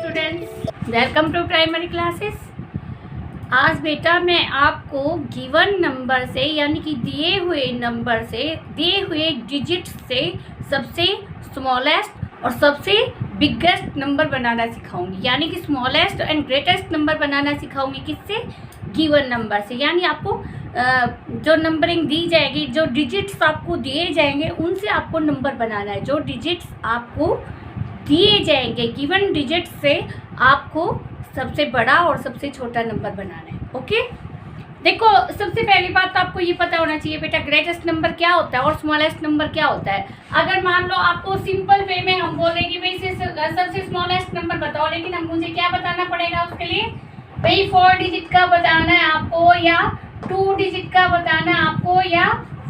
Students, welcome to primary classes. आज बेटा मैं आपको गिवन नंबर से यानी कि दिए हुए नंबर से, दिए हुए डिजिट से सबसे स्मॉलेस्ट और सबसे बिगेस्ट नंबर बनाना सिखाऊंगी। यानी कि स्मॉलेस्ट एंड ग्रेटेस्ट नंबर बनाना सिखाऊंगी। किससे? गिवन नंबर से। यानी आपको जो नंबरिंग दी जाएगी, जो डिजिट्स आपको दिए जाएंगे, उनसे आपको नंबर बनाना है। जो डिजिट्स आपको दिए जाएंगे गिवन डिजिट से आपको सबसे बड़ा और सबसे छोटा नंबर बनाना है। ओके, देखो सबसे पहली बात तो आपको ये पता होना चाहिए बेटा, ग्रेटेस्ट नंबर क्या होता है और स्मॉलेस्ट नंबर क्या होता है। अगर मान लो आपको सिंपल वे में हम बोले कि भाई सबसे स्मॉलेस्ट नंबर बताओ, लेकिन हम मुझे क्या बताना पड़ेगा उसके लिए? भाई 4 डिजिट का बताना है आपको, या 2 डिजिट का बताना है आपको, या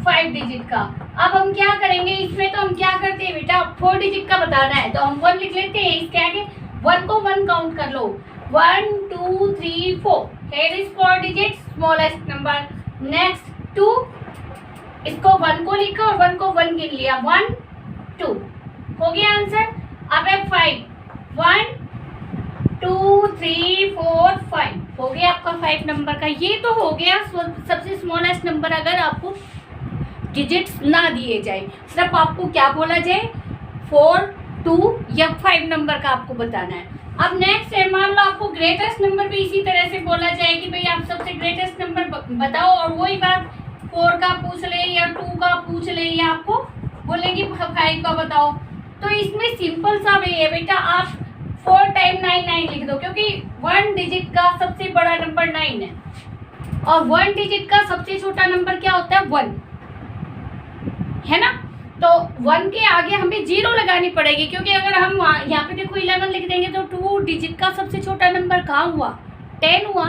5 डिजिट का। अब हम क्या करेंगे इसमें? तो हम क्या करते हैं बेटा, 4 डिजिट का बताना है तो हम 1 लिख लेते हैं। इसके आगे 1 को 1 काउंट कर लो, 1 2 3 4। Here is 4 digit smallest number. Next 2, इसको 1 को लिखा और 1 को 1 गिन लिया, 1 2 हो गया आंसर। अब है 5, 1 2 3 4 5 हो गया आपका 5 नंबर का। ये तो हो गया सबसे स्मॉलेस्ट नंबर अगर आपको डिजिट्स ना दिए जाए, सिर्फ आपको क्या बोला जाए, 4 2 या 5 नंबर का आपको बताना है। अब नेक्स्ट है, मान लो आपको ग्रेटेस्ट नंबर भी इसी तरह से बोला जाए कि भाई आप सबसे ग्रेटेस्ट नंबर बताओ, और वही बात 4 का पूछ ले या 2 का पूछ ले या आपको बोलेंगे 5 का बताओ। तो इसमें सिंपल सा वे है बेटा, आप 4 टाइम 9 9 लिख दो, क्योंकि 1 डिजिट का सबसे बड़ा नंबर 9 है और 1 डिजिट का सबसे छोटा नंबर क्या होता है? 1 है ना। तो 1 के आगे हमें 0 लगानी पड़ेगी, क्योंकि अगर हम यहाँ पे देखो 11 लिख देंगे तो 2 डिजिट का सबसे छोटा नंबर कहाँ हुआ? 10 हुआ।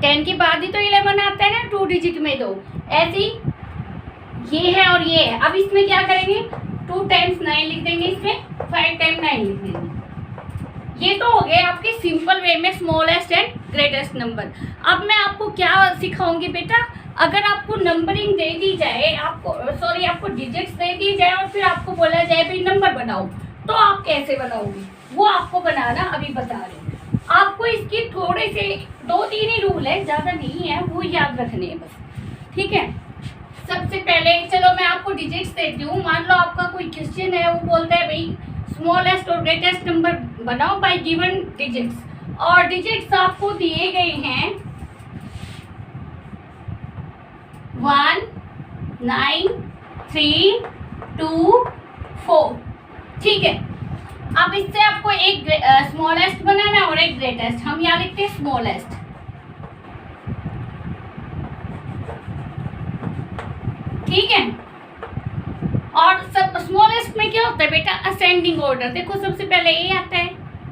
10 के बाद ही तो 11 आता है ना 2 डिजिट में। तो ऐसी ये है और ये है। अब इसमें क्या करेंगे, 2 टाइम्स 9 लिख देंगे, इसमें 5 टाइम 9 लिख देंगे। ये तो हो गए आपके सिंपल वे में स्मॉलेस्ट एंड ग्रेटेस्ट नंबर। अब मैं आपको क्या सिखाऊंगी बेटा, अगर आपको नंबरिंग दे दी जाए, आपको डिजिट्स दे दी जाए और फिर आपको बोला जाए भाई नंबर बनाओ, तो आप कैसे बनाओगे वो आपको बनाना अभी बता रहे हैं। आपको इसकी थोड़े से 2-3 ही रूल है, ज़्यादा नहीं है, वो याद रखने हैं बस। ठीक है, सबसे पहले चलो मैं आपको डिजिट्स देती हूँ। मान लो आपका कोई क्वेश्चन है, वो बोलता है भाई स्मॉलेस्ट और ग्रेटेस्ट नंबर बनाओ बाय गिवन डिजिट्स, और डिजिट्स आपको दिए गए हैं 1 9 3 2 4। ठीक है, अब इससे आपको एक स्मॉलेस्ट बनाना है और एक ग्रेटेस्ट। हम यहाँ लिखते हैं स्मॉलेस्ट। ठीक है, और सब स्मॉलेस्ट में क्या होता है बेटा, असेंडिंग ऑर्डर। देखो सबसे पहले ए आता है,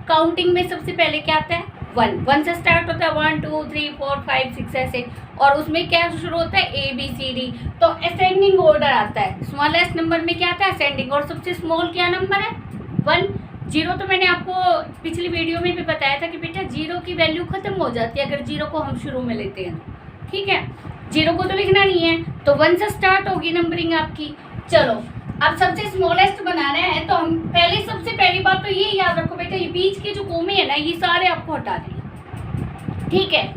काउंटिंग में सबसे पहले क्या आता है? 1 से स्टार्ट होता है, 1 2 3 4 5 6 ऐसे, और उसमें क्या शुरू होता है? A B C D. तो असेंडिंग ऑर्डर आता है। स्मॉलेस्ट नंबर में क्या आता है? असेंडिंग। और सबसे स्मॉल क्या नंबर है? 1। 0 तो मैंने आपको पिछली वीडियो में भी बताया था कि बेटा 0 की वैल्यू खत्म हो जाती है अगर 0 को हम शुरू में लेते हैं। ठीक है, 0 को तो लिखना नहीं है, तो 1 से स्टार्ट होगी नंबरिंग आपकी। चलो अब सबसे स्मॉलेस्ट बनाना है, तो हम पहले सबसे पहली बात तो ये याद रखो बेटा, ये बीच के जो कोमे है ना, ये सारे आपको हटा दें। ठीक है,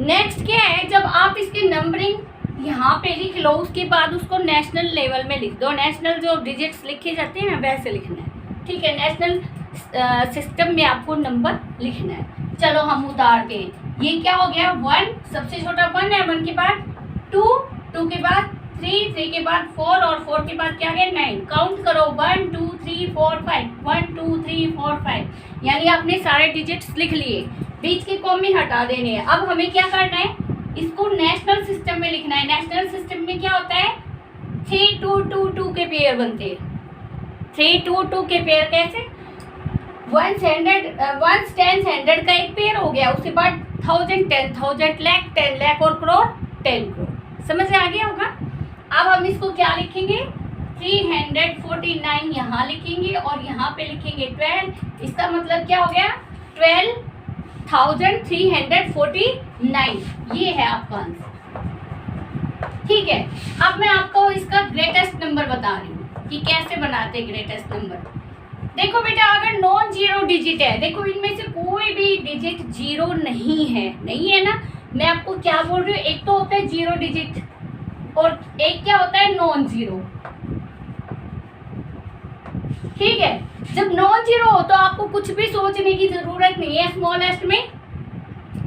नेक्स्ट क्या है, जब आप इसकी नंबरिंग यहाँ पे लिख लो, उसके बाद उसको नेशनल लेवल में लिख दो। नेशनल जो डिजिट्स लिखे जाते हैं ना, वैसे लिखना है। ठीक है, नेशनल सिस्टम में आपको नंबर लिखना है। चलो हम उतारते हैं। ये क्या हो गया? 1 सबसे छोटा 1 है, 1 के बाद 2 2 के बाद 3 3 के बाद 4 और 4 के बाद क्या है? 9। काउंट करो, 1 2 3 4 5 1 2 3 4 5। यानी आपने सारे डिजिट्स लिख लिए, बीच के कॉमे हटा देने हैं। अब हमें क्या करना है, इसको नेशनल सिस्टम में लिखना है। नेशनल सिस्टम में क्या होता है? 3 2 2 2 के पेयर बनते हैं। 3 2 2 के पेयर कैसे? 1 10 100 का एक पेयर हो गया, उसके बाद 1000 10,000 लाख 10 लाख और करोड़ 10 करोड़। समझ में आ गया होगा? अब हम इसको क्या लिखेंगे? 349 यहाँ लिखेंगे और यहाँ पे लिखेंगे 12। इसका मतलब क्या हो गया? 12,349। ये है आपका आंसर। ठीक है, अब मैं आपको इसका ग्रेटेस्ट नंबर बता रही हूँ कि कैसे बनाते हैं ग्रेटेस्ट नंबर। देखो बेटा, अगर नॉन जीरो डिजिट है, देखो इनमें से कोई भी डिजिट जीरो नहीं है ना। मैं आपको क्या बोल रही हूँ, एक तो होता है जीरो डिजिट और एक क्या होता है नॉन जीरो। ठीक है, जब नॉन जीरो हो तो आपको कुछ भी सोचने की जरूरत नहीं है। स्मॉलेस्ट में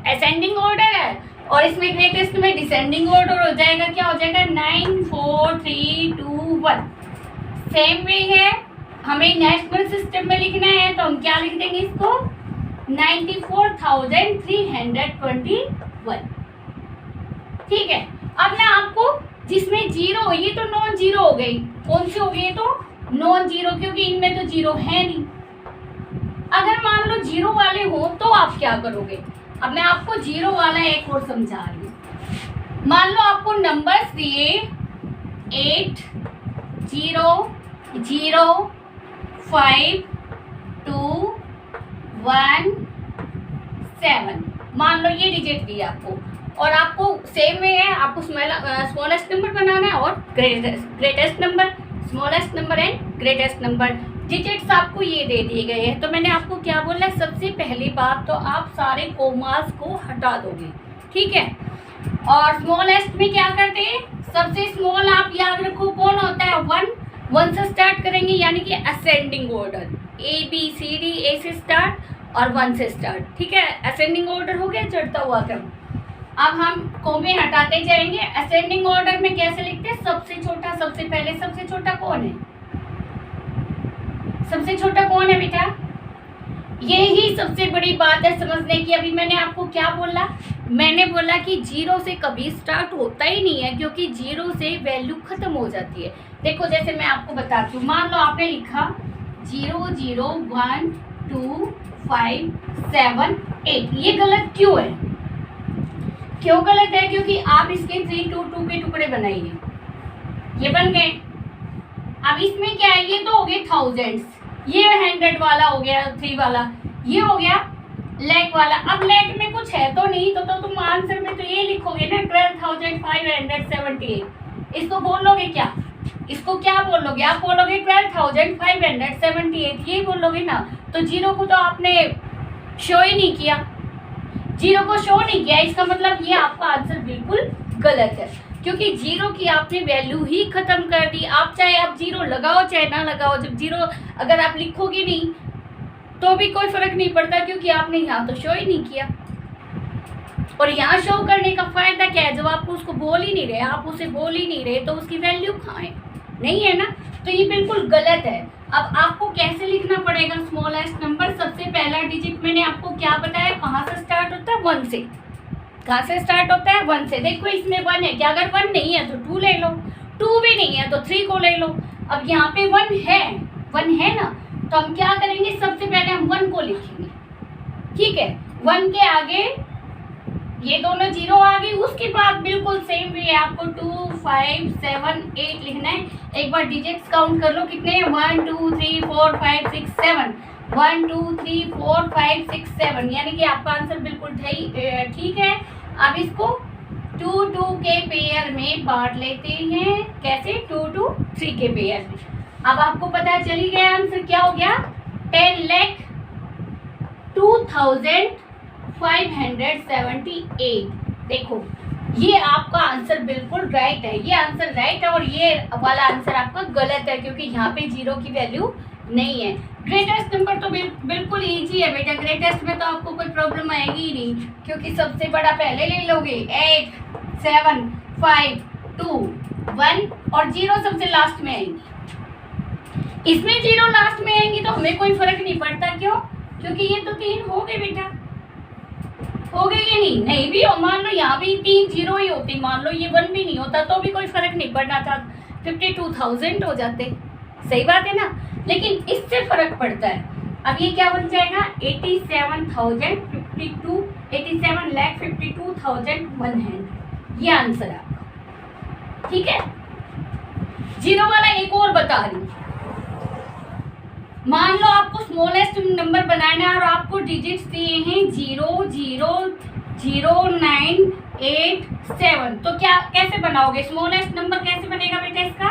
असेंडिंग ऑर्डर है और इसमें ग्रेटेस्ट में डिसेंडिंग ऑर्डर हो जाएगा। क्या हो जाएगा, 9 4 3 2 1। सेम वे है, हमें नेशनल सिस्टम में लिखना है तो हम क्या लिख देंगे इसको, 94,321। ठीक है, अब मैं आपको जिसमें जीरो, ये तो नॉन जीरो हो गई, कौन सी हो गई तो नॉन जीरो, क्योंकि इनमें तो जीरो है नहीं। अगर मान लो जीरो वाले हो तो आप क्या करोगे, अब मैं आपको जीरो वाला एक और समझा रही हूँ। मान लो आपको नंबर्स दिए 8 0 0 5 2 1 7, मान लो ये डिजिट दिया आपको, और आपको सेम वे है, आपको स्मॉलेस्ट नंबर बनाना है और greatest number, smallest number and greatest number. Digits आपको ये दे दिए गए हैं, तो मैंने आपको क्या बोला है, सबसे पहली बात तो आप सारे कोमास को हटा दोगे। ठीक है, और स्मॉलेस्ट में क्या करते हैं, सबसे स्मॉल आप याद रखो कौन होता है, 1 से स्टार्ट करेंगे, यानी कि असेंडिंग ऑर्डर, ABCD, A से स्टार्ट और 1 से स्टार्ट। ठीक है, असेंडिंग ऑर्डर हो गया, चढ़ता हुआ क्रम। अब हम कोमे हटाते जाएंगे। असेंडिंग ऑर्डर में कैसे लिखते हैं, सबसे छोटा सबसे पहले, सबसे छोटा कौन है, सबसे छोटा कौन है बेटा, यही सबसे बड़ी बात है समझने की। अभी मैंने आपको क्या बोला, मैंने बोला कि जीरो से कभी स्टार्ट होता ही नहीं है, क्योंकि जीरो से वैल्यू खत्म हो जाती है। देखो जैसे मैं आपको बताती हूँ, मान लो आपने लिखा 0 0 1 2 5 7 8, ये गलत क्यों है, क्यों गलत है, क्योंकि आप इसके 3 2 2 के टुकड़े बनाइए, ये बन गए। अब इसमें क्या है, ये तो हो गए थाउजेंड्स, ये 100 वाला हो गया, 3 वाला, ये हो गया लैख वाला। अब लैख में कुछ है तो नहीं, तो तुम आंसर में तो ये लिखोगे ना 12,578। इसको बोलोगे क्या, इसको क्या बोलोगे, आप बोलोगे 12,578, ये बोलोगे ना। तो जीरो को तो आपने शो ही नहीं किया, जीरो को शो नहीं किया, इसका मतलब ये आपका आंसर बिल्कुल गलत है, क्योंकि जीरो की आपने वैल्यू ही खत्म कर दी। आप चाहे आप जीरो लगाओ चाहे ना लगाओ, जब जीरो अगर आप लिखोगे नहीं तो भी कोई फर्क नहीं पड़ता, क्योंकि आपने यहाँ तो शो ही नहीं किया। और यहाँ शो करने का फायदा क्या है, जब आप उसको बोल ही नहीं रहे, आप उसे बोल ही नहीं रहे, तो उसकी वैल्यू कहाँ है, नहीं है ना। तो ये बिल्कुल गलत है। अब आपको कैसे लिखना पड़ेगा स्मॉलेस्ट नंबर, सबसे पहला डिजिट मैंने आपको क्या बताया, कहाँ से स्टार्ट होता है, 1 से। कहाँ से स्टार्ट होता है, 1 से। देखो इसमें 1 है, क्या अगर 1 नहीं है तो 2 ले लो, 2 भी नहीं है तो 3 को ले लो। अब यहाँ पे 1 है ना, तो हम क्या करेंगे, सबसे पहले हम 1 को लिखेंगे। ठीक है, 1 के आगे ये दोनों जीरो आ गई, उसके बाद बिल्कुल सेम वे आपको 2 5 7 8 लिखना है। एक बार डिजिट्स काउंट कर लो कितने हैं, 1 2 3 4 5 6 7, 1 2 3 4 5 6 7, यानी कि आपका आंसर बिल्कुल ठीक है। अब इसको 2 2 के पेयर में बांट लेते हैं, कैसे, 2 2 3 के पेयर में। अब आपको पता चली गया आंसर क्या हो गया, 10,02,578। देखो ये आपका आंसर बिल्कुल राइट है, ये आंसर राइट है, और ये वाला आंसर आपका गलत है, क्योंकि यहाँ पे जीरो की वैल्यू नहीं है। ग्रेटेस्ट नंबर तो बिल्कुल इजी है बेटा, ग्रेटेस्ट में तो आपको कोई प्रॉब्लम आएगी ही नहीं, क्योंकि सबसे बड़ा पहले ले लोगे, 8 7 5 2 1, और जीरो सबसे लास्ट में आएंगी। इसमें जीरो लास्ट में आएंगी तो हमें कोई फर्क नहीं पड़ता, क्यों, क्योंकि ये तो 3 हो गए बेटा, हो गए ये नहीं भी हो, मान लो यहाँ भी 3 जीरो ही होती, मान लो ये 1 भी नहीं होता तो भी कोई फर्क नहीं पड़ना था, 52,000 हो जाते, सही बात है ना। लेकिन इससे फर्क पड़ता है। अब ये क्या बन जाएगा, 87,52,100, ये आंसर है आपका। ठीक है, जीरो वाला एक और बता रही हूँ, मान लो आपको स्मॉलेस्ट नंबर बनाना है और आपको डिजिट्स दिए हैं 0 0 0 9 8 7, तो क्या कैसे बनाओगे, स्मॉलेस्ट नंबर कैसे बनेगा बेटा इसका,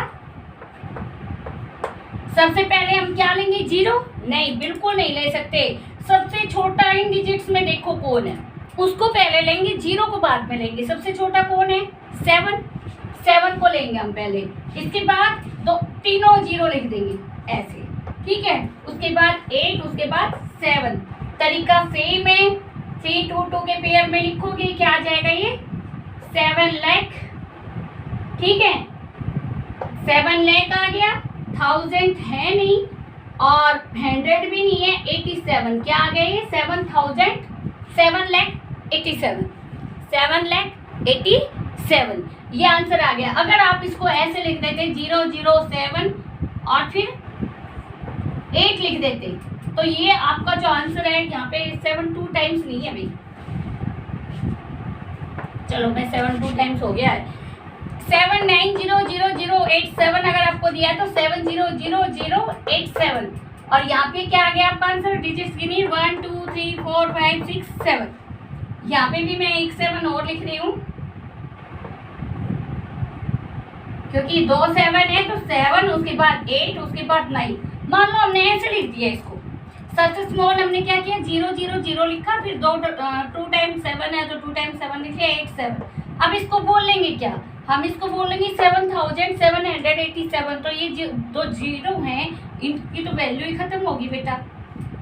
सबसे पहले हम क्या लेंगे, 0? नहीं, बिल्कुल नहीं ले सकते। सबसे छोटा इन डिजिट्स में देखो कौन है, उसको पहले लेंगे, 0 को बाद में लेंगे। सबसे छोटा कौन है, 7। 7 को लेंगे हम पहले, इसके बाद दो तीनों 0 लिख देंगे ऐसे, ठीक है। उसके बाद 8, उसके बाद 7। तरीका सेम है, 3 2 2 के पेयर में लिखोगे, क्या आ जाएगा ये 7 लाख, ठीक है। 7 लाख आ गया, 1000 है नहीं और 100 भी नहीं है, 87। क्या आ गया ये 7000, 7 लाख 87, 7 लाख 87, ये आंसर आ गया। अगर आप इसको ऐसे लिख देते 007 और फिर 8 लिख देते तो ये आपका जो आंसर है यहाँ पे 7 2 टाइम्स नहीं है भाई, चलो मैं 7 2 टाइम्स हो गया है। 79000087 अगर आपको दिया है तो 700087 और यहाँ पे क्या आ गया आपका आंसर, डिजिट्स गिनी 1 2 3 4 5 6 7। यहाँ पे भी मैं एक 7 और लिख रही हूँ क्योंकि 2 7 है तो 7, उसके बाद 8, उसके बाद 9। मान लो हमने ऐसे लिख दिया इसको, सबसे स्मॉल हमने क्या किया 000 लिखा, फिर 2 टाइम्स 7 है तो 2 टाइम्स 7 लिख लिया 8 7। अब इसको बोल लेंगे क्या, हम इसको बोलेंगे 7787। तो ये जो 0 हैं इनकी तो वैल्यू ही खत्म होगी बेटा,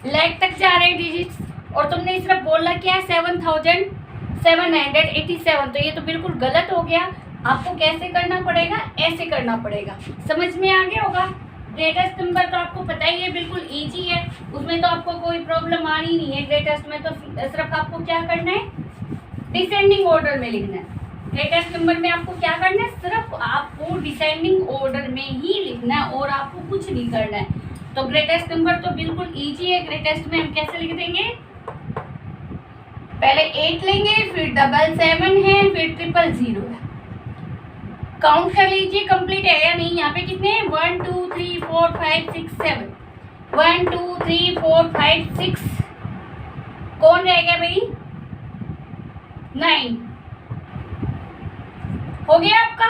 लाख तक जा रहे हैं डिजिट्स और तुमने सिर्फ बोला क्या है 7787। तो ये तो बिल्कुल गलत हो गया। आपको कैसे करना पड़ेगा, ऐसे करना पड़ेगा। समझ में आ गया होगा। ग्रेटेस्ट नंबर तो आपको पता ही है, बिल्कुल इजी है, उसमें तो आपको कोई प्रॉब्लम आनी नहीं है। ग्रेटेस्ट में तो सिर्फ आपको क्या करना है, डिसेंडिंग ऑर्डर में लिखना है। ग्रेटेस्ट नंबर में आपको क्या करना है, सिर्फ आपको डिसेंडिंग ऑर्डर में ही लिखना है और आपको कुछ नहीं करना है। तो ग्रेटेस्ट नंबर तो बिल्कुल इजी है। ग्रेटेस्ट में हम कैसे लिख देंगे, पहले 8 लेंगे, फिर 777 है, फिर 000 है। काउंट कर लीजिए कंप्लीट है या नहीं। यहाँ पे कितने हैं, 1 2 3 4 5 6 7, 1 2 3 4 5 6, कौन रह गया भाई 9 हो गया आपका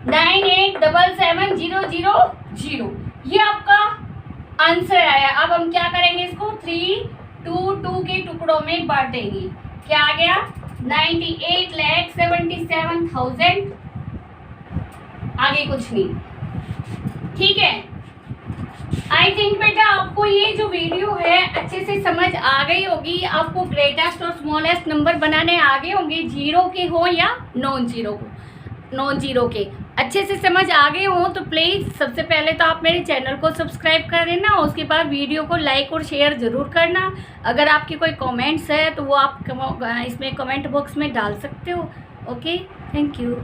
987700, ये आपका आंसर आया। अब हम क्या करेंगे, इसको 3 2 2 के टुकड़ों में बांटेंगे। क्या आ गया 98,77,000, आगे कुछ नहीं, ठीक है। आई थिंक बेटा आपको ये जो वीडियो है अच्छे से समझ आ गई होगी। आपको ग्रेटेस्ट और स्मॉलेस्ट नंबर बनाने आ गए होंगे, 0 के हो या नॉन जीरो के अच्छे से समझ आ गए हो तो प्लीज़ सबसे पहले तो आप मेरे चैनल को सब्सक्राइब कर देना, उसके बाद वीडियो को लाइक और शेयर ज़रूर करना। अगर आपके कोई कमेंट्स है तो वो आप इसमें कमेंट बॉक्स में डाल सकते हो। Okay, thank you.